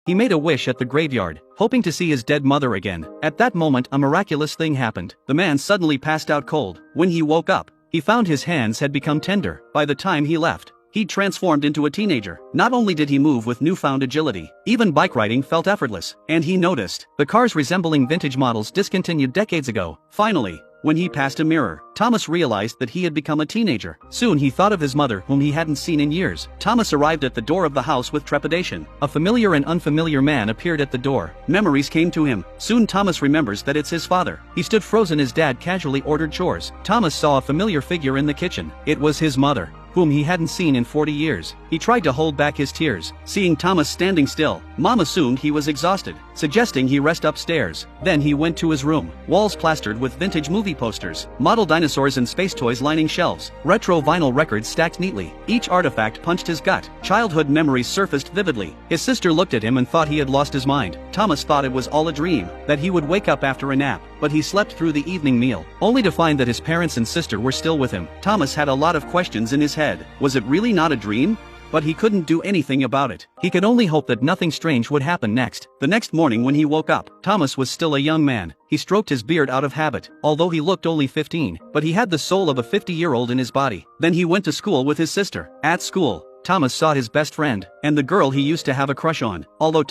He made a wish at the graveyard, hoping to see his dead mother again. At that moment, a miraculous thing happened. The man suddenly passed out cold. When he woke up, he found his hands had become tender. By the time he left, he'd transformed into a teenager. Not only did he move with newfound agility, even bike riding felt effortless. And he noticed the cars resembling vintage models discontinued decades ago. Finally, when he passed a mirror, Thomas realized that he had become a teenager. Soon he thought of his mother, whom he hadn't seen in years. Thomas arrived at the door of the house with trepidation. A familiar and unfamiliar man appeared at the door. Memories came to him. Soon Thomas remembers that it's his father. He stood frozen. His dad casually ordered chores. Thomas saw a familiar figure in the kitchen. It was his mother, whom he hadn't seen in 40 years. He tried to hold back his tears. Seeing Thomas standing still, Mom assumed he was exhausted, suggesting he rest upstairs. Then he went to his room. Walls plastered with vintage movie posters, model dinosaurs and space toys lining shelves, retro vinyl records stacked neatly. Each artifact punched his gut. Childhood memories surfaced vividly. His sister looked at him and thought he had lost his mind. Thomas thought it was all a dream, that he would wake up after a nap, but he slept through the evening meal, only to find that his parents and sister were still with him. Thomas had a lot of questions in his head. Was it really not a dream? But he couldn't do anything about it. He could only hope that nothing strange would happen next. The next morning when he woke up, Thomas was still a young man. He stroked his beard out of habit, although he looked only 15, but he had the soul of a 50-year-old in his body. Then he went to school with his sister. At school, Thomas saw his best friend, and the girl he used to have a crush on. Although